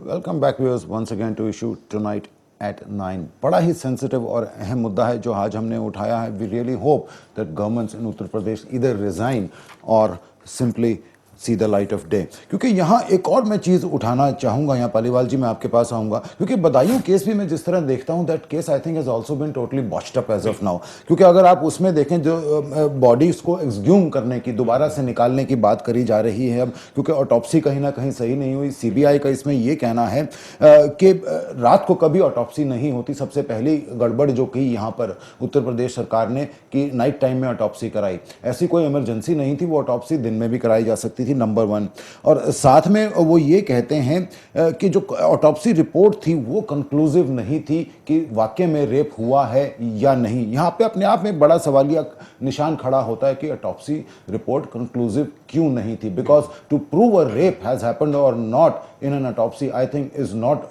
Welcome back viewers once again to issue tonight at 9। बड़ा ही sensitive और अहम मुद्दा है जो आज हमने उठाया है। We really hope that governments in Uttar Pradesh इधर रिजाइन और simply see the light of day. क्योंकि यहाँ एक और मैं चीज़ उठाना चाहूँगा, यहाँ पालीवाल जी मैं आपके पास आऊँगा, क्योंकि बदायूं केस भी मैं जिस तरह देखता हूँ that case I think has also been totally botched up as of now. क्योंकि अगर आप उसमें देखें जो बॉडीज़ को एक्सग्यूम करने की, दोबारा से निकालने की बात करी जा रही है अब, क्योंकि ऑटोप्सी कहीं ना कहीं सही नहीं हुई। सीबीआई का इसमें ये कहना है कि रात को कभी ऑटोप्सी नहीं होती। सबसे पहली गड़बड़ जो की यहाँ पर उत्तर प्रदेश सरकार ने कि नाइट टाइम में ऑटोप्सी कराई, ऐसी कोई इमरजेंसी नहीं थी, वो ऑटोप्सी दिन में भी कराई जा सकती थी, नंबर 1। और साथ में वो ये कहते हैं कि जो ऑटोप्सी रिपोर्ट थी वो कंक्लूसिव नहीं थी कि वाकई में रेप हुआ है या नहीं। यहाँ पे अपने आप में बड़ा सवालिया निशान खड़ा होता है कि ऑटोप्सी रिपोर्ट कंक्लूसिव क्यों नहीं थी, because to prove a rape has happened और not in an autopsy I think is not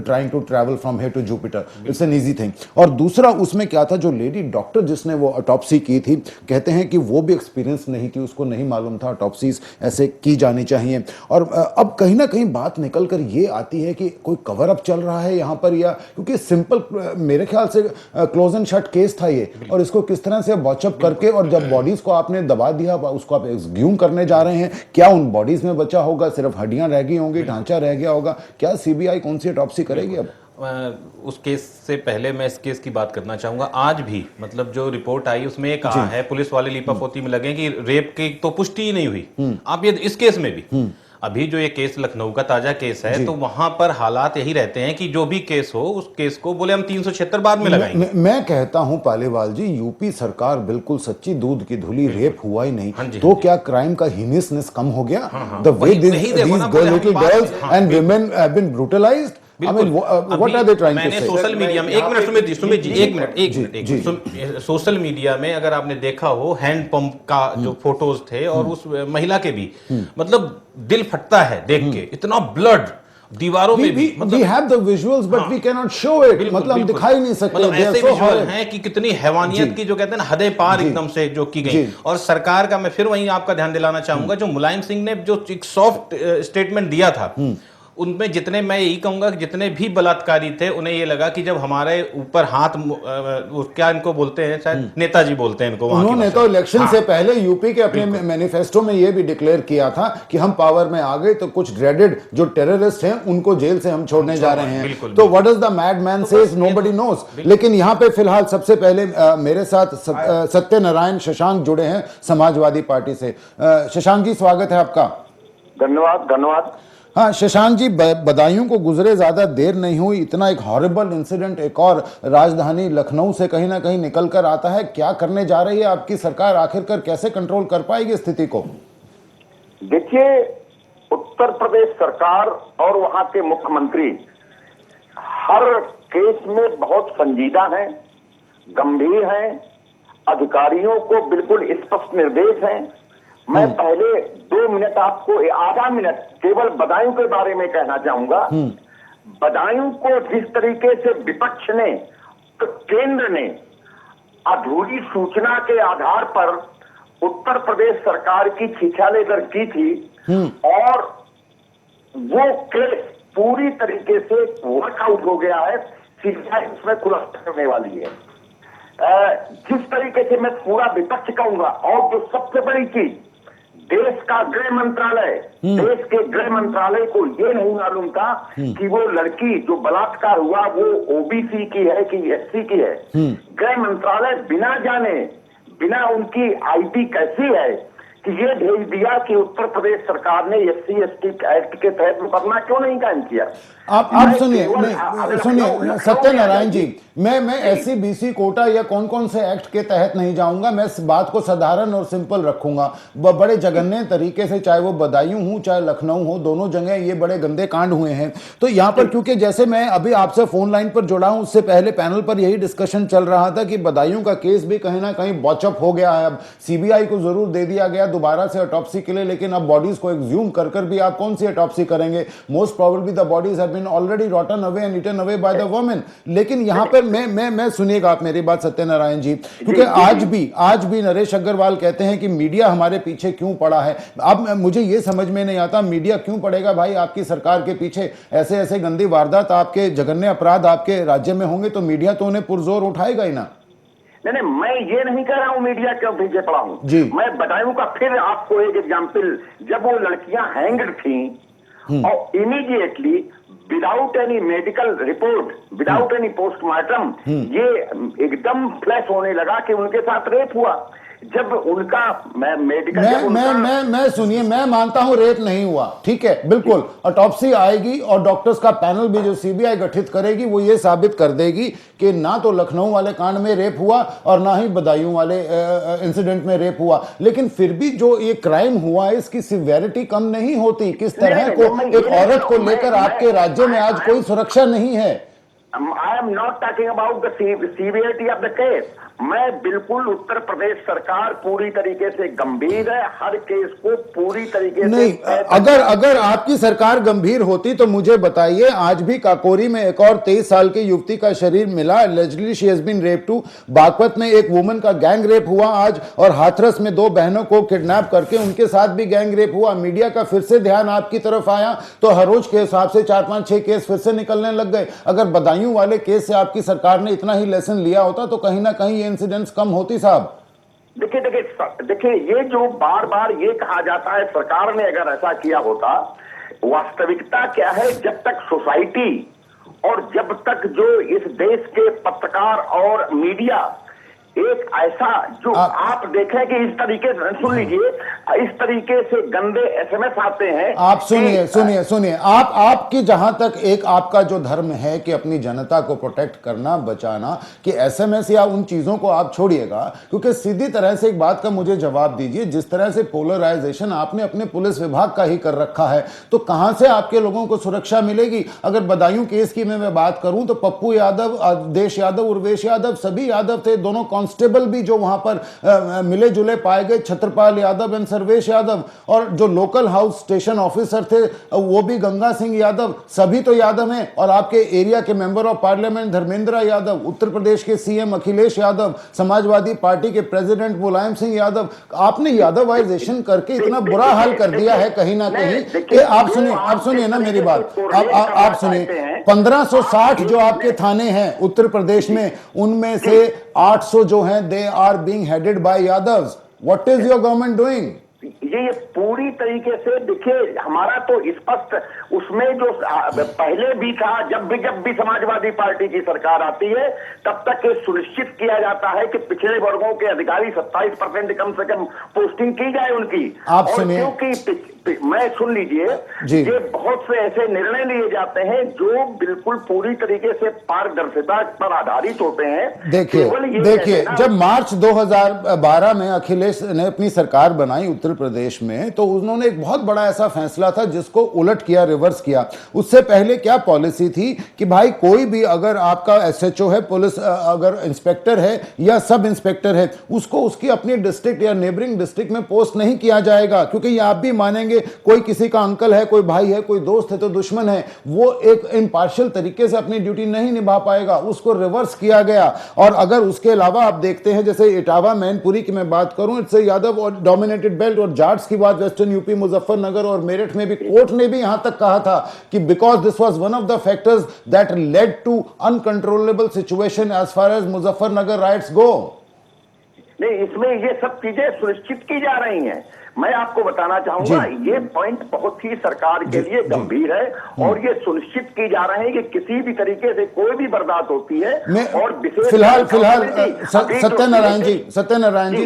trying to travel from here to Jupiter, it's an easy thing. और दूसरा उसमें क्या था, जो लेडी डॉक्टर जिसने वो ऑटोप्सी की थी, कहते हैं कि वो भी एक्सपीरियंस नहीं थी, उसको नहीं मालूम था ऑटोप्सीज ऐसे की जानी चाहिए। और अब कहीं ना कहीं बात निकल कर ये आती है कि कोई कवर अप चल रहा है यहाँ पर, या क्योंकि सिंपल मेरे ख्याल से क्लोज एंड शट केस था ये, और इसको किस तरह से वॉचअप करके और जब बॉडीज को आपने दबा दिया उसको आप एक्सग्यूम करने जा रहे हैं। क्या उन बॉडीज में बचा होगा, सिर्फ हड्डियां रह गई होंगी, ढांचा रह गया होगा? क्या सीबीआई कौन सी ऑटोप्सी करेगी अब? उस केस से पहले मैं इस केस की बात करना चाहूंगा। आज भी मतलब जो रिपोर्ट आई उसमें ये कहा है, पुलिस वाले लीपापोती में लगे कि रेप की तो पुष्टि ही नहीं हुई। आप ये इस केस में भी अभी जो ये केस लखनऊ का ताजा केस है, तो वहां पर हालात यही रहते हैं कि जो भी केस हो उस केस को बोले हम 376 बाद में लगाएंगे। मैं कहता हूं पालीवाल जी, यूपी सरकार बिल्कुल सच्ची दूध की धुली, रेप हुआ ही नहीं, तो क्या क्राइम का हीनियसनेस कम हो गया? The way these little girls and women have been brutalised, I mean, what are they trying to say? Social media में, एक मिनट सुमित जी, एक मिनट, सोशल मीडिया में अगर आपने देखा हो हैंड पंप का जो फोटोज थे और उस महिला के भी, मतलब दिल फटता है देख के, इतना ब्लड दीवारों में भी, मतलब we have the visuals but we cannot show it, मतलब हम दिखाई नहीं सकते। मतलब ऐसे विजुअल हैं कि कितनी हैवानियत की, जो कहते हैं ना, हदें पार एकदम से जो की गई। और सरकार का मैं फिर वहीं आपका ध्यान दिलाना चाहूंगा, जो मुलायम सिंह ने जो एक सॉफ्ट स्टेटमेंट दिया था, उनमें जितने, मैं यही कहूंगा कि जितने भी बलात्कारी थे, उन्हें ये लगा कि जब हमारे ऊपर हाथ, क्या इनको बोलते हैं, शायद नेताजी बोलते हैं इनको, उन्होंने तो इलेक्शन से पहले यूपी के अपने मैनिफेस्टो में ये भी डिक्लेयर किया था कि हम पावर में आ गए तो कुछ ड्रेडेड जो टेररिस्ट हैं उनको जेल से हम छोड़ने जा रहे हैं। तो what is the mad man says nobody nose. लेकिन यहाँ पे फिलहाल सबसे पहले मेरे साथ सत्यनारायण शशांक जुड़े हैं समाजवादी पार्टी से। शशांक जी, स्वागत है आपका। धन्यवाद। हाँ शशांक जी, बदायूं को गुजरे ज्यादा देर नहीं हुई, इतना एक हॉरिबल इंसिडेंट एक और राजधानी लखनऊ से कहीं ना कहीं निकल कर आता है। क्या करने जा रही है आपकी सरकार? आखिरकार कैसे कंट्रोल कर पाएगी स्थिति को? देखिए, उत्तर प्रदेश सरकार और वहां के मुख्यमंत्री हर केस में बहुत संजीदा हैं, गंभीर हैं, अधिकारियों को बिल्कुल स्पष्ट निर्देश हैं। मैं पहले 2 मिनट आपको, आधा मिनट केवल बदायूं के बारे में कहना चाहूंगा। बदायूं को जिस तरीके से विपक्ष ने, तो केंद्र ने अधूरी सूचना के आधार पर उत्तर प्रदेश सरकार की खींचा लेकर की थी, और वो केस पूरी तरीके से वर्कआउट हो गया है। सीबीआई उसमें खुलासा करने वाली है। जिस तरीके से मैं पूरा विपक्ष कहूंगा, और जो सबसे बड़ी चीज, देश का गृह मंत्रालय, देश के गृह मंत्रालय को ये नहीं मालूम था कि वो लड़की जो बलात्कार हुआ वो ओबीसी की है कि एससी की है। गृह मंत्रालय बिना जाने, बिना उनकी आईडी कैसी है, कि ये भेज दिया कि उत्तर प्रदेश सरकार ने एससी एसटी एक्ट के तहत मुकदमा क्यों नहीं कायम किया। आप सुनिए सत्यनारायण जी, मैं एससी बीसी कोटा या कौन कौन से एक्ट के तहत नहीं जाऊंगा, मैं इस बात को साधारण और सिंपल रखूंगा। बड़े जघन्य तरीके से, चाहे वो बदायूं हो चाहे लखनऊ हो, दोनों जगह ये बड़े गंदे कांड हुए हैं। तो यहाँ पर क्योंकि जैसे मैं अभी आपसे फोन लाइन पर जुड़ा हूं, उससे पहले पैनल पर यही डिस्कशन चल रहा था कि बदायूं का केस भी कहीं ना कहीं वॉचअप हो गया है। अब सीबीआई को जरूर दे दिया गया दोबारा से ऑटोप्सी के लिए, लेकिन अब बॉडीज को एक्सह्यूम कर कर भी आप कौन सी ऑटोप्सी करेंगे? Most probably the bodies have been already rotten away and eaten away by the women. लेकिन यहाँ पर मैं सुनिएगा आप मेरी बात सत्यनारायण जी, क्योंकि आज भी नरेश अग्रवाल कहते हैं कि मीडिया हमारे पीछे क्यों पड़ा है। अब मुझे ये समझ में नहीं आता मीडिया क्यों पड़ेगा भाई आपकी सरकार के पीछे। ऐसे ऐसे गंदी वारदात, आपके जघन्य अपराध आपके राज्य में होंगे तो मीडिया तो उन्हें पुरजोर उठाएगा ही ना। नहीं, मैं ये नहीं कह रहा हूं मीडिया क्यों पीछे पड़ा हूं जी। मैं बताऊंगा फिर आपको एक एग्जांपल। जब वो लड़कियां हैंग्ड थी और immediately without any medical report, without any postmortem, ये एकदम फ्लैश होने लगा कि उनके साथ रेप हुआ। जब उनका मेडिकल मैं सुनिए, मैं मानता हूं रेप नहीं हुआ, ठीक है, बिल्कुल ऑटोप्सी आएगी और डॉक्टर्स का पैनल भी जो सीबीआई गठित करेगी वो ये साबित कर देगी कि ना तो लखनऊ वाले कांड में रेप हुआ और ना ही बदायूं वाले इंसिडेंट में रेप हुआ। लेकिन फिर भी जो ये क्राइम हुआ है इसकी सिवियरिटी कम नहीं होती। किस तरह को एक औरत को लेकर आपके राज्य में आज कोई सुरक्षा नहीं है। I am not talking about the severity of the case. मैं बिल्कुल, उत्तर प्रदेश सरकार पूरी तरीके से गंभीर है, हर केस को पूरी तरीके नहीं, से। अगर आपकी सरकार गंभीर होती तो मुझे बताइए, आज भी काकोरी में एक और 23 साल की युवती का शरीर मिला, allegedly she has been raped too। Baghpat में एक वुमन का गैंग रेप हुआ आज, और हाथरस में 2 बहनों को किडनैप करके उनके साथ भी गैंग रेप हुआ। मीडिया का फिर से ध्यान आपकी तरफ आया तो हर रोज के हिसाब से 4, 5, 6 केस फिर से निकलने लग गए। अगर बदायूं वाले केस से आपकी सरकार ने इतना ही लेसन लिया होता तो कहीं ना कहीं इंसिडेंट्स कम होती साहब। देखिए ये जो बार बार ये कहा जाता है सरकार ने अगर ऐसा किया होता, वास्तविकता क्या है, जब तक सोसाइटी और जब तक जो इस देश के पत्रकार और मीडिया एक ऐसा जो आप देखें कि इस तरीके से, सुन लीजिए, इस तरीके से गंदे एसएमएस आते हैं। आप सुनिए आपकी जहां तक एक आपका जो धर्म है कि अपनी जनता को प्रोटेक्ट करना, बचाना, कि एसएमएस या उन चीजों को आप छोड़िएगा, क्योंकि सीधी तरह से एक बात का मुझे जवाब दीजिए, जिस तरह से पोलराइजेशन आपने अपने पुलिस विभाग का ही कर रखा है तो कहां से आपके लोगों को सुरक्षा मिलेगी? अगर बदायूं केस की मैं बात करूं तो पप्पू यादव, देश यादव, उर्वेश यादव, सभी यादव थे, दोनों कांस्टेबल भी जो वहां पर मिले जुले पाए गए, छत्रपाल यादव एंड सर्वेश यादव, और जो लोकल हाउस स्टेशन ऑफिसर थे वो भी गंगा सिंह यादव, सभी तो यादव हैं। और आपके एरिया के member of parliament Dharmendra Yadav, Uttar Pradesh के सीएम अखिलेश यादव, समाजवादी पार्टी के प्रेसिडेंट मुलायम सिंह यादव, आपने यादवाइजेशन करके इतना बुरा हाल कर दिया है कहीं ना कहीं कि आप सुनिए ना मेरी बात, आप सुनिए, 1560 जो आपके थाने हैं उत्तर प्रदेश में, उनमें से 800 जो हैं they are being headed by Yadavs. What is your government doing? ये पूरी तरीके से देखिए, हमारा तो स्पष्ट उसमें जो पहले भी था, जब भी समाजवादी पार्टी की सरकार आती है तब तक ये सुनिश्चित किया जाता है कि पिछड़े वर्गों के अधिकारी 27% कम से कम पोस्टिंग की जाए उनकी। आप सुनिए, क्योंकि मैं सुन लीजिए, ये बहुत से ऐसे निर्णय लिए जाते हैं जो बिल्कुल पूरी तरीके से पारदर्शिता पर आधारित होते हैं। देखिए जब मार्च 2012 में अखिलेश ने अपनी सरकार बनाई उत्तर प्रदेश में तो उन्होंने एक बहुत बड़ा ऐसा फैसला था जिसको उलट किया, रिवर्स किया। उससे पहले क्या पॉलिसी थी कि भाई कोई भी अगर आपका एसएचओ है, पुलिस अगर इंस्पेक्टर है या सब इंस्पेक्टर है, उसको उसकी अपनी डिस्ट्रिक्ट या नेबरिंग डिस्ट्रिक्ट में पोस्ट नहीं किया जाएगा, क्योंकि ये आप भी मानेंगे कोई किसी का अंकल है, कोई भाई है, कोई दोस्त है तो दुश्मन है, वो एक इम्पार्शियल तरीके से अपनी ड्यूटी नहीं निभा पाएगा। उसको रिवर्स किया गया। और अगर उसके अलावा आप देखते हैं जैसे इटावा, मैनपुरी की मैं बात करूं, इट्स यादव और डोमिनेटेड बेल्ट, और जाट्स की बात वेस्टर्न यूपी, मुजफ्फरनगर और मेरठ में भी कोर्ट ने भी यहां तक कहा था कि because this was one of the factors that led to uncontrollable situation as far as Muzaffarnagar riots go. नहीं, इसमें ये सब चीजें सुनिश्चित की जा रही हैं। मैं आपको बताना चाहूंगा ये पॉइंट बहुत ही सरकार के लिए गंभीर है और ये सुनिश्चित की जा रहे हैं कि किसी भी तरीके से कोई भी बर्दाश्त होती है। और फिलहाल सत्यनारायण जी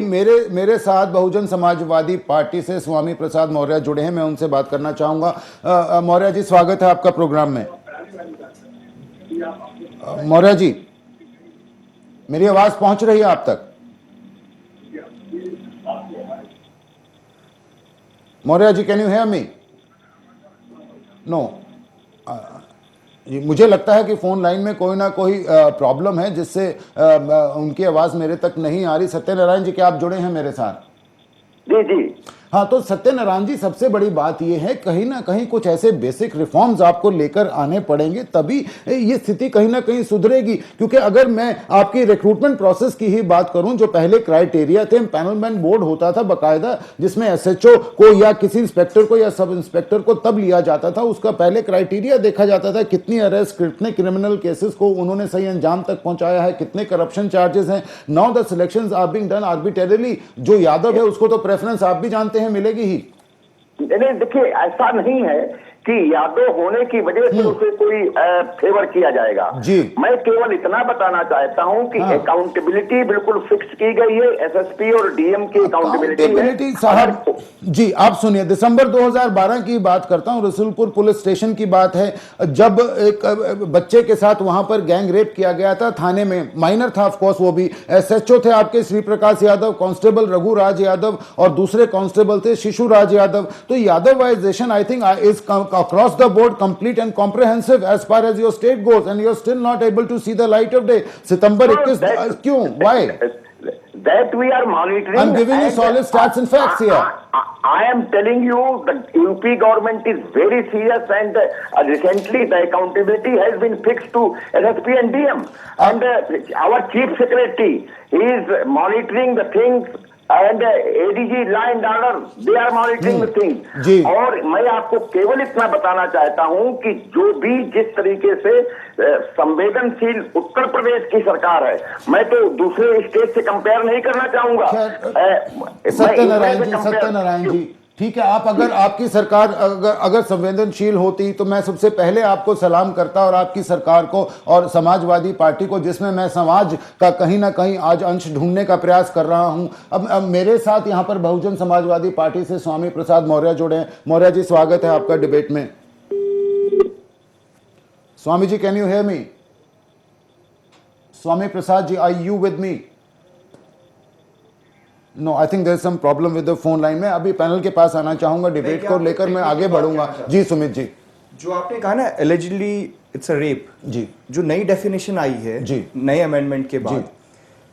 मेरे साथ बहुजन समाजवादी पार्टी से स्वामी प्रसाद मौर्य जुड़े हैं, मैं उनसे बात करना चाहूंगा। मौर्य जी, स्वागत है आपका प्रोग्राम में। मौर्य जी, मेरी आवाज पहुंच रही है आप तक? Maurya ji, can you hear me? No, मुझे लगता है कि फोन लाइन में कोई ना कोई प्रॉब्लम है जिससे उनकी आवाज मेरे तक नहीं आ रही। सत्यनारायण जी, क्या आप जुड़े हैं मेरे साथ? जी जी। हाँ, तो सत्यनारायण जी, सबसे बड़ी बात यह है कहीं ना कहीं कुछ ऐसे बेसिक रिफॉर्म्स आपको लेकर आने पड़ेंगे, तभी ये स्थिति कहीं ना कहीं सुधरेगी। क्योंकि अगर मैं आपकी रिक्रूटमेंट प्रोसेस की ही बात करूं, जो पहले क्राइटेरिया थे, पैनलमैन बोर्ड होता था बकायदा, जिसमें एसएचओ को या किसी इंस्पेक्टर को या सब इंस्पेक्टर को तब लिया जाता था, उसका पहले क्राइटेरिया देखा जाता था कितनी अरेस्ट, कितने क्रिमिनल केसेस को उन्होंने सही अंजाम तक पहुंचाया है, कितने करप्शन चार्जेस हैं। Now the selections are being done arbitrarily. जो यादव है उसको तो प्रेफरेंस आप भी जानते हैं मिलेगी ही। नहीं, देखिए ऐसा नहीं है कि यादव होने की वजह से उसे कोई फेवर किया जाएगा जी। मैं केवल इतना बताना चाहता हूं कि अकाउंटेबिलिटी बिल्कुल फिक्स की गई है, एसएसपी और डीएम की अकाउंटेबिलिटी साहब जी। आप सुनिए, दिसंबर 2012 की बात करता हूं, रसूलपुर पुलिस स्टेशन की बात है, जब एक बच्चे के साथ वहां पर गैंग रेप किया गया था थाने में, माइनर था ऑफ कोर्स, वो भी एसएचओ थे आपके श्री प्रकाश यादव, कांस्टेबल रघुराज यादव और दूसरे कांस्टेबल थे शिशुराज यादव। तो यादवाइजेशन I think is across the board complete and comprehensive as far as your state goes, and you're still not able to see the light of day. September 21 क्यों? Why? That we are monitoring. I'm giving you solid stats and facts here. I am telling you the UP government is very serious, and recently the accountability has been fixed to SSP and DM, and our chief secretary is monitoring the things, and ADG law and order, they are monitoring the things. और मैं आपको केवल इतना बताना चाहता हूं कि जो भी जिस तरीके से संवेदनशील उत्तर प्रदेश की सरकार है, मैं तो दूसरे स्टेट से कंपेयर नहीं करना चाहूंगा। सत्यनारायण जी, ठीक है, आप अगर आपकी सरकार अगर संवेदनशील होती तो मैं सबसे पहले आपको सलाम करता, और आपकी सरकार को और समाजवादी पार्टी को, जिसमें मैं समाज का कहीं ना कहीं आज अंश ढूंढने का प्रयास कर रहा हूं। अब मेरे साथ यहां पर बहुजन समाजवादी पार्टी से स्वामी प्रसाद मौर्य जुड़े हैं। मौर्य जी, स्वागत है आपका डिबेट में। Swami ji, can you hear me? Swami Prasad ji, are you with me? No, I think there is some problem with the phone line में। अभी पैनल के पास आना चाहूंगा, डिबेट को लेकर मैं आगे बढ़ूंगा। जी सुमित जी, जो आपने कहा ना एलिजिडली इट्स अ रेप, जी, जो नई डेफिनेशन आई है जी नए अमेंडमेंट के बाद,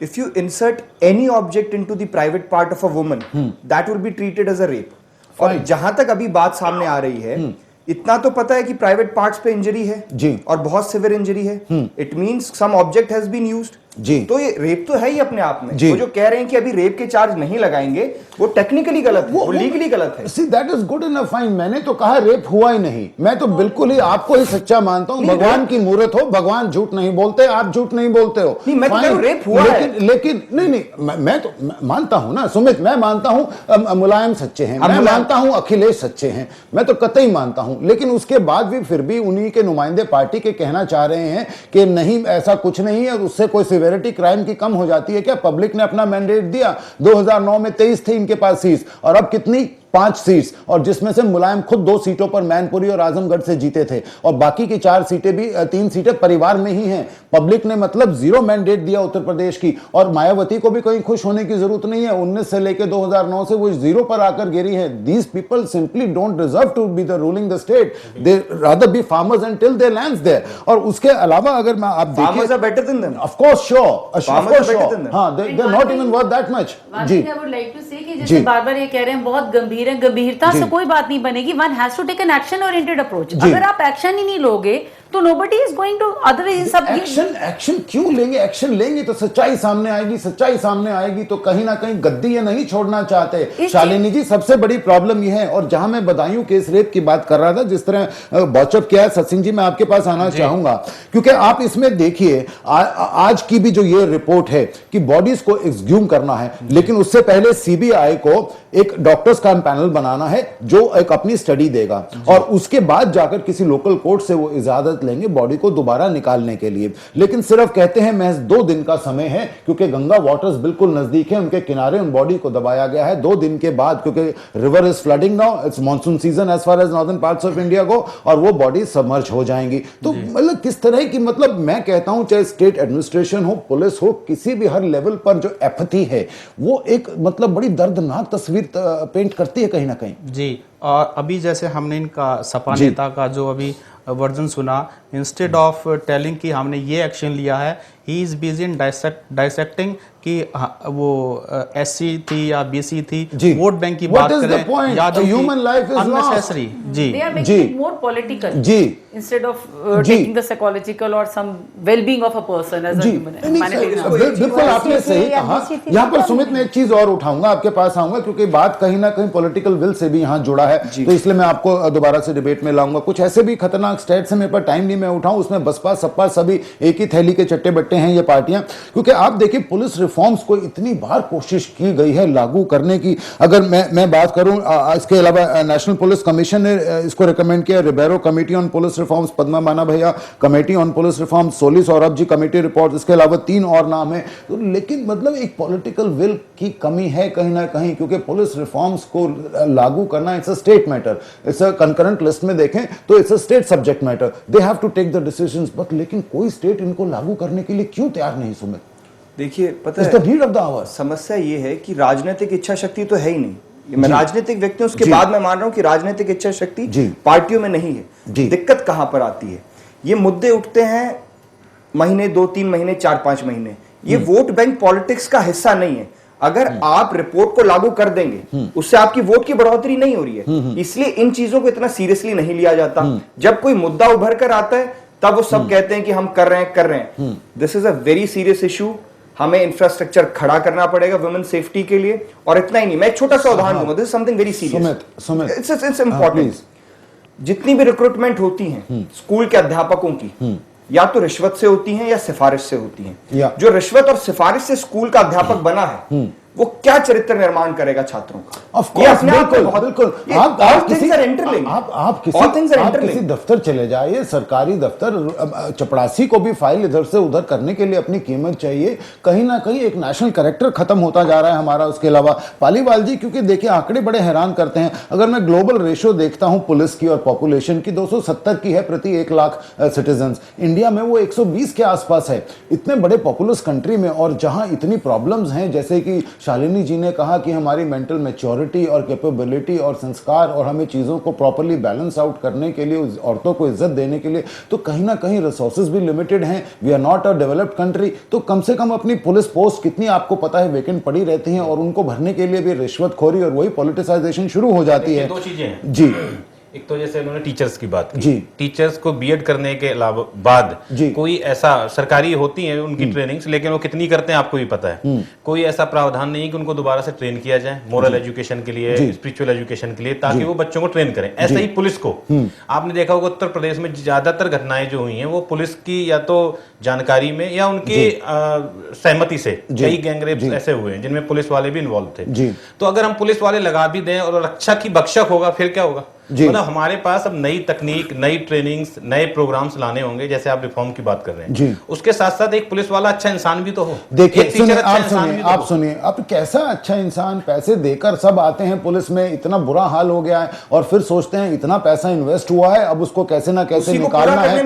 if you insert any object into the private part of a woman, that will be treated as a rape. और जहां तक अभी बात सामने आ रही है, इतना तो पता है कि प्राइवेट पार्ट्स पे इंजरी है जी, और बहुत सिवियर इंजरी है, it means some object has been used जी, तो ये रेप तो है ही अपने आप में। वो जो कह रहे हैं कि अभी रेप के चार्ज नहीं लगाएंगे, वो टेक्निकली गलत है, वो लीगली गलत है। See that is good enough, fine. मैंने तो कहा रेप हुआ ही नहीं, मैं तो बिल्कुल ही आपको ही सच्चा मानता हूं। भगवान की मूर्त हो, भगवान झूठ नहीं बोलते, आप झूठ नहीं बोलते हो। नहीं, मैं तो रेप हुआ है, लेकिन नहीं, मैं तो मानता हूं ना सुमित, मैं मानता हूं मुलायम सच्चे हैं, मैं मानता हूं अखिलेश सच्चे हैं, मैं तो कतई मानता हूं। लेकिन उसके बाद भी फिर भी उन्हीं के नुमाइंदे पार्टी के कहना चाह रहे हैं कि नहीं, ऐसा कुछ नहीं है, उससे कोई सिवियरिटी क्राइम की हो जाती है क्या? पब्लिक ने अपना मैंडेट दिया, 2009 में 23 थे इनके पास सीट्स, और अब कितनी? 5 सीट्स, और जिसमें से मुलायम खुद 2 सीटों पर मैनपुरी और आजमगढ़ से जीते थे, और बाकी की 4 सीटें भी 3 सीटें परिवार में ही हैं। पब्लिक ने मतलब 0 मैंडेट दिया उत्तर प्रदेश की, और मायावती को भी कहीं खुश होने की जरूरत नहीं है। 19 से लेकर 2009 से वो 0 पर आकर गिरी है। These people simply don't deserve to be the ruling the state, they rather be farmers and till the lands there. और उसके अलावा अगर मैं आप देखिए, farmers are better than them, of course, sure, हां, they are not even worth that much. जी, I would like to say कि जैसे बार-बार ये कह रहे हैं बहुत गंभीर है, गंभीरता से कोई बात नहीं बनेगी। One has to take an action oriented approach. अगर आप एक्शन ही नहीं लोगे तो nobody is going to, otherwise सब एक्शन क्यों लेंगे? एक्शन लेंगे तो सच्चाई सामने आएगी, सच्चाई सामने आएगी तो कहीं ना कहीं गद्दी ये नहीं छोड़ना चाहते। शालिनी जी, सबसे बड़ी प्रॉब्लम ये है, और जहां मैं बदायूं केस रेप की बात कर रहा था, जिस तरह बॉचअप किया है, सचिन जी मैं आपके पास आना चाहूंगा, क्योंकि आप इसमें देखिए आज की भी जो ये रिपोर्ट है कि बॉडीज को एक्सह्यूम करना है, लेकिन उससे पहले सीबीआई को एक डॉक्टर्स का पैनल बनाना है जो एक अपनी स्टडी देगा, और उसके बाद जाकर किसी लोकल कोर्ट से वो इजाजत लेंगे बॉडी को दोबारा निकालने के लिए। लेकिन सिर्फ कहते हैं महज 2 दिन का समय है, क्योंकि गंगा वाटर्स बिल्कुल नजदीक है, उनके किनारे उन बॉडी को दबाया गया है 2 दिन के बाद, क्योंकि river is flooding now, it's monsoon season as far as northern parts of India को, और वो बॉडी सबमर्ज हो जाएंगी। तो मतलब किस तरह की, मतलब मैं कहता हूं चाहे स्टेट एडमिनिस्ट्रेशन हो, पुलिस हो, किसी भी हर लेवल पर जो एपैथी है वो एक मतलब बड़ी दर्दनाक तस्वीर पेंट करती है कहीं ना कहीं। जी, और अभी जैसे हमने इनका सपा नेता का जो अभी वर्जन सुना, इंस्टेड ऑफ टेलिंग कि हमने ये एक्शन लिया है, he is busy in dissecting कि वो एससी थी या बीसी थी, वोट बैंक की बात करें, Yadav human life is unnecessary. जी They are making it more political. जी Instead of taking the psychological or some well-being of a person as a जी human. बिल्कुल आपने सही कहा। यहाँ पर सुमित मैं एक चीज और उठाऊंगा, आपके पास आऊंगा, क्योंकि बात कहीं ना कहीं पॉलिटिकल विल से भी यहाँ जुड़ा है, तो इसलिए मैं आपको दोबारा से डिबेट में लाऊंगा। कुछ ऐसे भी खतरनाक स्टेट्स हैं, मेरे पास टाइम नहीं मैं उठाऊं, उसमें बसपा सपा सभी एक ही थैली के चट्टे बट्टे हैं ये पार्टियां। क्योंकि आप देखिए पुलिस रिफॉर्म्स को इतनी बार कोशिश की गई है लागू करने की। अगर मैं बात करूं, इसके अलावा नेशनल पुलिस कमीशन ने इसको रिकमेंड किया, Ribeiro committee on police reforms, Padmanabhaiah committee on police reform, Soli Sorabjee committee report, इसके अलावा 3 और नाम है। तो लेकिन मतलब एक पॉलिटिकल विल की कमी है कहीं ना कहीं, क्योंकि पुलिस रिफॉर्म्स को लागू करना it's a state matter, it's a concurrent list में देखें तो it's a state subject matter, they have to take the decisions. But लेकिन कोई स्टेट इनको लागू करने के लिए क्यों तैयार नहीं सुमित? देखिए पता It's the need of the hour. समस्या ये है कि राजनीतिक इच्छा शक्ति तो है ही नहीं। मैं राजनीतिक व्यक्ति हूं, उसके बाद मैं मान रहा हूं कि राजनीतिक इच्छा शक्ति पार्टियों में नहीं है। दिक्कत कहां पर आती है, ये मुद्दे उठते हैं महीने 2-3 महीने 4-5 महीने, ये वोट बैंक पॉलिटिक्स का हिस्सा नहीं है। अगर आप रिपोर्ट को लागू कर देंगे उससे आपकी वोट की बढ़ोतरी नहीं हो रही है, इसलिए इन चीजों को इतना सीरियसली नहीं लिया जाता। जब कोई मुद्दा उभर कर आता है तब वो सब कहते हैं कि हम कर रहे हैं। This is a very serious issue. हमें इंफ्रास्ट्रक्चर खड़ा करना पड़ेगा वुमेन सेफ्टी के लिए, और इतना ही नहीं, मैं एक छोटा सा उदाहरण दूंगा, this is something very serious, it's important. जितनी भी रिक्रूटमेंट होती हैं स्कूल के अध्यापकों की, या तो रिश्वत से होती हैं या सिफारिश से होती हैं। जो रिश्वत और सिफारिश से स्कूल का अध्यापक बना है वो क्या चरित्र निर्माण करेगा छात्रों का? Of course, बिल्कुल। आप किसी दफ्तर चले जाइए, सरकारी दफ्तर, चपरासी को भी फाइल इधर से उधर करने के लिए अपनी कीमत चाहिए। कहीं ना कहीं एक नेशनल कैरेक्टर खत्म होता जा रहा है हमारा। उसके अलावा पालीवाल जी, क्योंकि देखिए आंकड़े बड़े हैरान करते हैं। अगर मैं ग्लोबल रेशियो देखता हूं पुलिस की और पॉपुलेशन की, 270 की है प्रति 1 लाख सिटीजन्स। इंडिया में वो 120 के आसपास है। इतने बड़े पॉपुलस कंट्री में, और जहां इतनी प्रॉब्लम्स हैं, जैसे कि शालिनी जी ने कहा कि हमारी मेंटल मैच्योरिटी और कैपेबिलिटी और संस्कार, और हमें चीज़ों को प्रॉपर्ली बैलेंस आउट करने के लिए, औरतों को इज्जत देने के लिए, तो कहीं ना कहीं रिसोर्सेज भी लिमिटेड हैं। We are not a developed country. तो कम से कम अपनी पुलिस पोस्ट कितनी आपको पता है वेकेंट पड़ी रहती हैं, और उनको भरने के लिए भी रिश्वतखोरी और वही पॉलिटिसाइजेशन शुरू हो जाती है। 2 चीजें हैं जी। एक तो जैसे उन्होंने टीचर्स की बात की, जी। टीचर्स को बीएड करने के अलावा बाद कोई ऐसा, सरकारी होती है उनकी ट्रेनिंग्स, लेकिन वो कितनी करते हैं आपको भी पता है। कोई ऐसा प्रावधान नहीं है कि उनको दोबारा से ट्रेन किया जाए मोरल एजुकेशन के लिए, स्पिरिचुअल एजुकेशन के लिए, ताकि वो बच्चों को ट्रेन करें। ऐसे ही पुलिस को, आपने देखा होगा उत्तर प्रदेश में ज्यादातर घटनाएं जो हुई हैं वो पुलिस की या तो जानकारी में या उनकी सहमति से कई गैंगरेप ऐसे हुए हैं जिनमें पुलिस वाले भी इन्वॉल्व थे। तो अगर हम पुलिस वाले लगा भी दें और रक्षा की बख्शक होगा, फिर क्या होगा? मतलब हमारे पास अब नई तकनीक, नई ट्रेनिंग्स, नए प्रोग्राम्स लाने होंगे। जैसे आप रिफॉर्म की बात कर रहे हैं, उसके साथ साथ एक पुलिस वाला अच्छा इंसान भी तो हो। देखिए आप सुनिए, अब कैसा अच्छा इंसान, पैसे देकर सब आते हैं पुलिस में, इतना बुरा हाल हो गया है, और फिर सोचते हैं इतना पैसा इन्वेस्ट हुआ है, अब उसको कैसे ना कैसे निकालना है।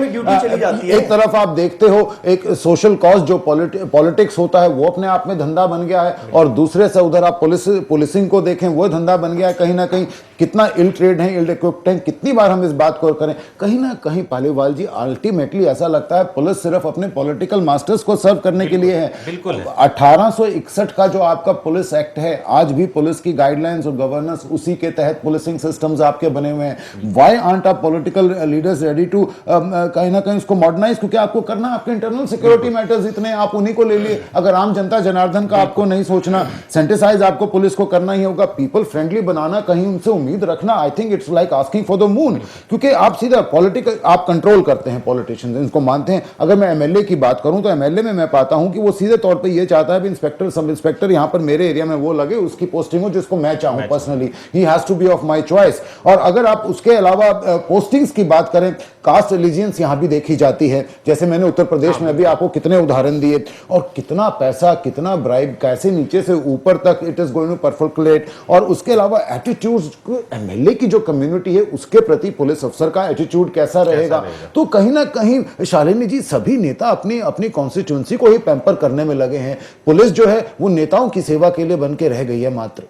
एक तरफ आप देखते हो एक सोशल कॉज जो पॉलिटिक्स होता है वो अपने आप में धंधा बन गया है, और दूसरे से उधर आप पुलिसिंग को देखें वो धंधा बन गया है। कहीं ना कहीं कितना इल ट्रेड है, इल इक्विप्ड है। कितनी बार हम इस बात को करें, कहीं ना कहीं पालीवाल जी अल्टीमेटली ऐसा लगता है पुलिस सिर्फ अपने पॉलिटिकल मास्टर्स को सर्व करने के लिए है। बिल्कुल 1861 का जो आपका पुलिस एक्ट है, आज भी पुलिस की गाइडलाइंस और गवर्नेंस उसी के तहत पुलिसिंग सिस्टम्स आपके बने हुए हैं। व्हाई आरंट आप पॉलिटिकल लीडर्स रेडी टू कहीं ना कहीं उसको मॉडर्नाइज, क्योंकि आपको करना आपके इंटरनल सिक्योरिटी मैटर्स इतने, आप उन्हीं को ले लिए। अगर आम जनता जनार्दन का आपको नहीं सोचना, सेंटिसाइज आपको पुलिस को करना ही होगा, पीपल फ्रेंडली बनाना, कहीं उनसे उम्मीद रखना, I think it's like asking for the moon. क्योंकि आप सीधा पॉलिटिकल, आप कंट्रोल करते हैं पॉलिटिशियंस, इनको मानते हैं। अगर मैं एमएलए की बात करूं तो एमएलए में मैं पाता हूं कि वो सीधे तौर पे ये चाहता है कि इंस्पेक्टर, सब इंस्पेक्टर यहां पर मेरे एरिया में वो लगे, उसकी पोस्टिंग हो जिसको मैं चाहूं personally, he has to be of my choice. और अगर आप उसके अलावा पोस्टिंग्स की बात करें, कास्ट एलिजियंस यहां भी देखी जाती है। जैसे मैंने उत्तर प्रदेश में अभी आपको कितने उदाहरण दिए, और कितना पैसा, कितना ब्राइब, कैसे नीचे से ऊपर तक it is going to perfect. और उसके अलावा एटीट्यूड्स, एमएलए की जो कम्युनिटी है उसके प्रति पुलिस अफसर का एटीट्यूड कैसा रहेगा। तो कहीं ना कहीं शालिनी जी, सभी नेता अपनी अपनी कॉन्स्टिट्यूंसी को ही पैम्पर करने में लगे हैं। पुलिस जो है वो नेताओं की सेवा के लिए बन के रह गई है मात्र।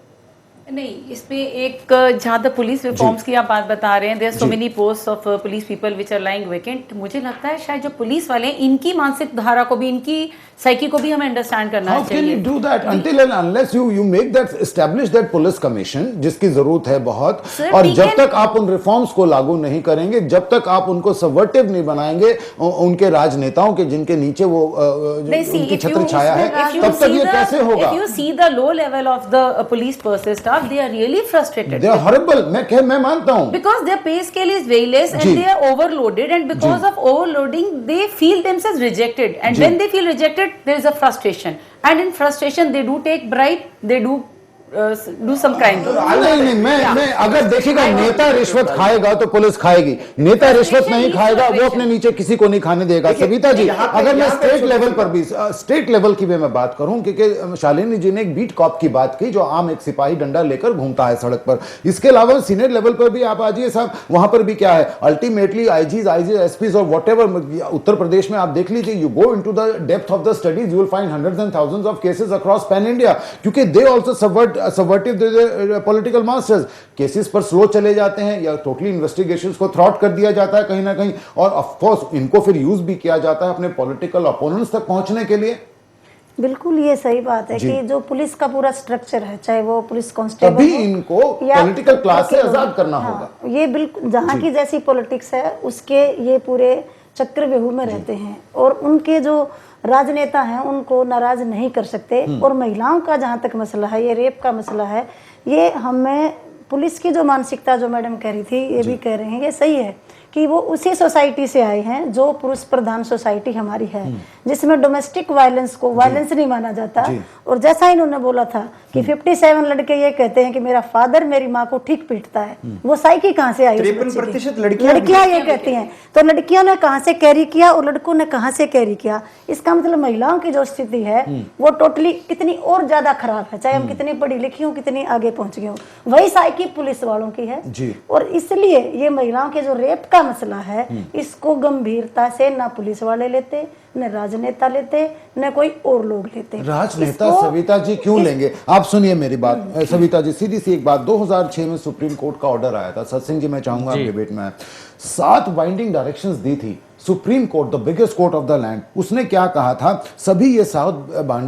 नहीं, इसमें एक जहाँ तक पुलिस रिफॉर्म्स की आप बात बता रहे हैं, there so many post of police people which are lying vacant. मुझे लगता है शायद जो पुलिस वाले हैं, इनकी मानसिक धारा को भी, इनकी साइकी को भी हमें अंडरस्टैंड करना How can चाहिए। you do that until and unless you make that establish that police commission जिसकी जरूरत है बहुत, Sir, और we जब can- तक आप उन रिफॉर्म्स को लागू नहीं करेंगे, जब तक आप उनको सबवर्टिव नहीं बनाएंगे, उनके राजनेताओं के जिनके नीचे वो उनकी छत्र छाया है, तब तक ये कैसे होगा? If you see the low level of the police personnel staff, they are really frustrated. They are horrible. मैं मानता हूँ, Because their pay scale is very less and ji. they are overloaded, and because of overloading they feel themselves rejected, and ji. when they feel rejected there is a frustration, and in frustration they do take bribe, they do some crime. नहीं, मैं अगर देखिएगा, नेता रिश्वत खाएगा तो police खाएगी, नेता रिश्वत नहीं खाएगा वो अपने नीचे किसी को नहीं खाने देगा। सविता जी, अगर मैं स्टेट लेवल पर भी, स्टेट लेवल की भी मैं बात करूं, क्योंकि शालिनी जी ने एक बीट कॉप की बात की जो आम एक सिपाही डंडा लेकर घूमता है सड़क पर, इसके अलावा सीनियर लेवल पर भी आप आजिए साहब, वहां पर भी क्या है, अल्टीमेटली आईजीज, एसपीज और व्हाटएवर, उत्तर प्रदेश में आप देख लीजिए, you go into the depth of the studies, you will find hundreds and thousands of cases across pan India, क्योंकि they also subvertive political masters, cases पर स्लो चले जाते हैं या टोटली इन्वेस्टिगेशंस को थ्रॉट कर दिया जाता है कहीं ना कहीं, और ऑफ कोर्स इनको फिर यूज भी किया जाता है अपने पॉलिटिकल अपोनेंट्स तक पहुंचने के लिए। बिल्कुल ये सही बात है कि जो पुलिस का पूरा स्ट्रक्चर है, चाहे वो पुलिस कांस्टेबल तभी इनको पॉलिटिकल क्लास से आजाद करना होगा। ये बिल्कुल जहाँ की जैसी पॉलिटिक्स है उसके ये पूरे चक्रव्यूह में रहते हैं, और उनके जो राजनेता हैं उनको नाराज नहीं कर सकते। और महिलाओं का जहाँ तक मसला है, ये रेप का मसला है, ये हमें पुलिस की जो मानसिकता जो मैडम कह रही थी, ये भी कह रहे हैं, ये सही है कि वो उसी सोसाइटी से आए हैं जो पुरुष प्रधान सोसाइटी हमारी है, जिसमें डोमेस्टिक वायलेंस को वायलेंस नहीं माना जाता। और जैसा इन्होंने बोला था कि 57 लड़के ये कहते हैं कि मेरा फादर मेरी माँ को ठीक पीटता है, वो साइकी कहाँ से आई? 53% लड़कियां ये कहती हैं। तो लड़कियों ने कहाँ से कैरी किया और लड़कों ने कहाँ से कैरी किया? इसका मतलब महिलाओं की जो स्थिति है वो टोटली कितनी और ज्यादा खराब है, चाहे हम कितनी पढ़ी लिखी हो, कितनी आगे पहुंच गए हो, वही साइकी पुलिस वालों की है। और इसलिए ये महिलाओं के जो रेप का मसला है, इसको गंभीरता से ना पुलिस वाले लेते, न राजनेता लेते, न कोई और लोग लेते। राजनेता सविता जी क्यों लेंगे? आप सुनिए मेरी बात सविता जी, सीधी सी एक बात, 2006 में सुप्रीम कोर्ट का ऑर्डर आया था, सत्सिंह जी मैं चाहूंगा आप डिबेट में, 7 बाइंडिंग डायरेक्शंस दी थी supreme court, the biggest court of the land. उसने क्या कहा था, सभी ये 7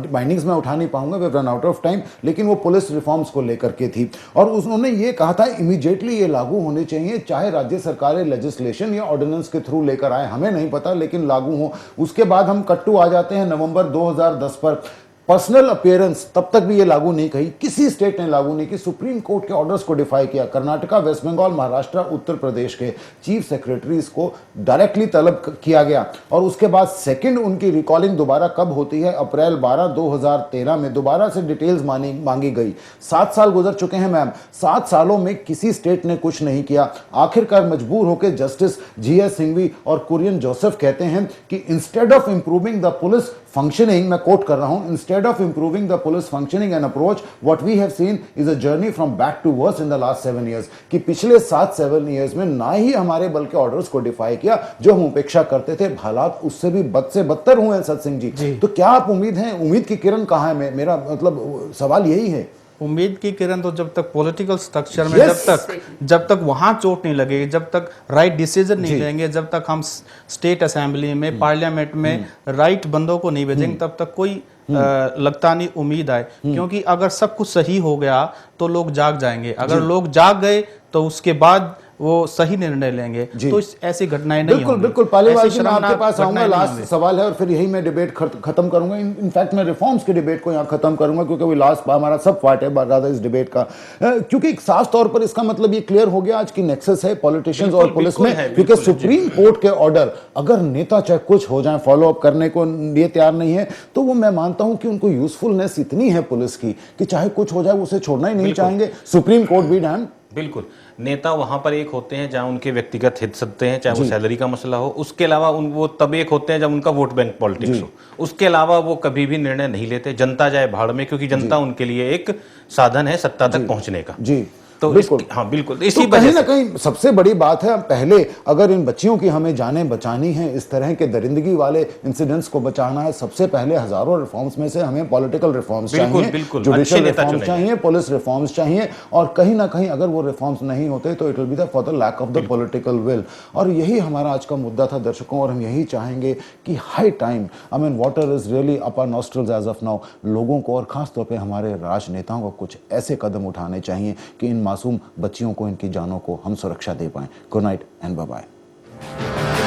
बाइंडिंग्स में उठा नहीं पाऊंगा, we run out of time, लेकिन वो पुलिस रिफॉर्म्स को लेकर के थी, और उन्होंने ये कहा था इमीडिएटली ये लागू होने चाहिए, चाहे राज्य सरकारें लेजिस्लेशन या ऑर्डिनेंस के थ्रू लेकर आए, हमें नहीं पता, लेकिन लागू हो। उसके बाद हम कट्टू आ जाते हैं नवंबर 2010 पर, पर्सनल अपीयरेंस, तब तक भी ये लागू नहीं कही, किसी स्टेट ने लागू नहीं की, सुप्रीम कोर्ट के ऑर्डर्स को डिफाई किया। कर्नाटका, वेस्ट बंगाल, महाराष्ट्र, उत्तर प्रदेश के चीफ सेक्रेटरीज को डायरेक्टली तलब किया गया, और उसके बाद सेकंड उनकी रिकॉलिंग दोबारा कब होती है, अप्रैल 12, 2013 में दोबारा से डिटेल्स मांगी गई। 7 साल गुजर चुके हैं मैम, 7 सालों में किसी स्टेट ने कुछ नहीं किया। आखिरकार मजबूर होकर जस्टिस जीएस सिंघवी और कुरियन जोसेफ कहते हैं कि instead of improving the police functioning, मैं कोट कर रहा हूं, instead of improving the police functioning and approach, what we have seen is a journey from bad to worse in the last 7 years, कि पिछले 7-7 years में ना ही हमारे बल के ऑर्डर्स को डिफाई किया जो हम उपेक्षा करते थे, हालात उससे भी बद से बदतर हुए हैं सत्सिंह जी। तो क्या आप उम्मीद है, उम्मीद की किरण कहाँ है? मेरा मतलब सवाल यही है। उम्मीद की किरण तो जब तक पॉलिटिकल स्ट्रक्चर में जब तक वहां चोट नहीं लगेगी, जब तक राइट डिसीजन नहीं लेंगे, जब तक हम स्टेट असेंबली में, पार्लियामेंट में राइट बंदों को नहीं भेजेंगे, तब तक कोई लगता नहीं उम्मीद आए। क्योंकि अगर सब कुछ सही हो गया तो लोग जाग जाएंगे, अगर लोग जाग गए तो उसके बाद वो सही निर्णय लेंगे, तो ऐसी घटनाएं नहीं होंगी। बिल्कुल पालीवाल जी, मैं आपके पास आऊंगा, लास्ट सवाल है और फिर यही मैं डिबेट खत्म करूंगा। इनफैक्ट मैं रिफॉर्म्स के डिबेट को यहाँ खत्म करूंगा, क्योंकि वो लास्ट हमारा सब पार्ट है राधा इस डिबेट का, क्योंकि साफ तौर पर इसका मतलब ये क्लियर हो गया आज की नेक्सस है पॉलिटिशियंस और पुलिस में, क्योंकि सुप्रीम कोर्ट के ऑर्डर अगर नेता चाहे कुछ हो जाए फॉलो अप करने को लिए तैयार नहीं है, तो वो मैं मानता हूं कि उनको यूजफुलनेस इतनी है पुलिस की कि चाहे कुछ हो जाए उसे छोड़ना ही नहीं चाहेंगे, सुप्रीम कोर्ट भी डैम। बिल्कुल, नेता वहां पर एक होते हैं जहां उनके व्यक्तिगत हित सकते हैं, चाहे वो सैलरी का मसला हो, उसके अलावा वो तब एक होते हैं जब उनका वोट बैंक पॉलिटिक्स हो, उसके अलावा वो कभी भी निर्णय नहीं लेते। जनता जाए भाड़ में, क्योंकि जनता उनके लिए एक साधन है सत्ता तक पहुंचने का। जी तो बिल्कुल। हाँ बिल्कुल, तो इसी कहीं वजह ना से कहीं सबसे बड़ी बात है, पहले अगर इन बच्चियों की हमें जानें बचानी है, इस तरह के दरिंदगी वाले इंसिडेंट्स को बचाना है, सबसे पहले हजारों रिफॉर्म्स में से हमें पॉलिटिकल रिफॉर्म्स बिल्कुल, चाहिए, बिल्कुल, जुडिशियल अच्छे नेता रिफॉर्म्स चुने चाहिए, पुलिस रिफॉर्म्स चाहिए, और कहीं ना कहीं अगर वो रिफॉर्म्स नहीं होते तो it will be the for the lack of the political will. और यही हमारा आज का मुद्दा था दर्शकों, और हम यही चाहेंगे कि high time, I mean water is really up our nostrils as of now, लोगों को और खास तौर पे हमारे राजनेताओं को कुछ ऐसे कदम उठाने चाहिए कि इन मासूम बच्चियों को, इनकी जानों को हम सुरक्षा दे पाएं। Good night and bye bye.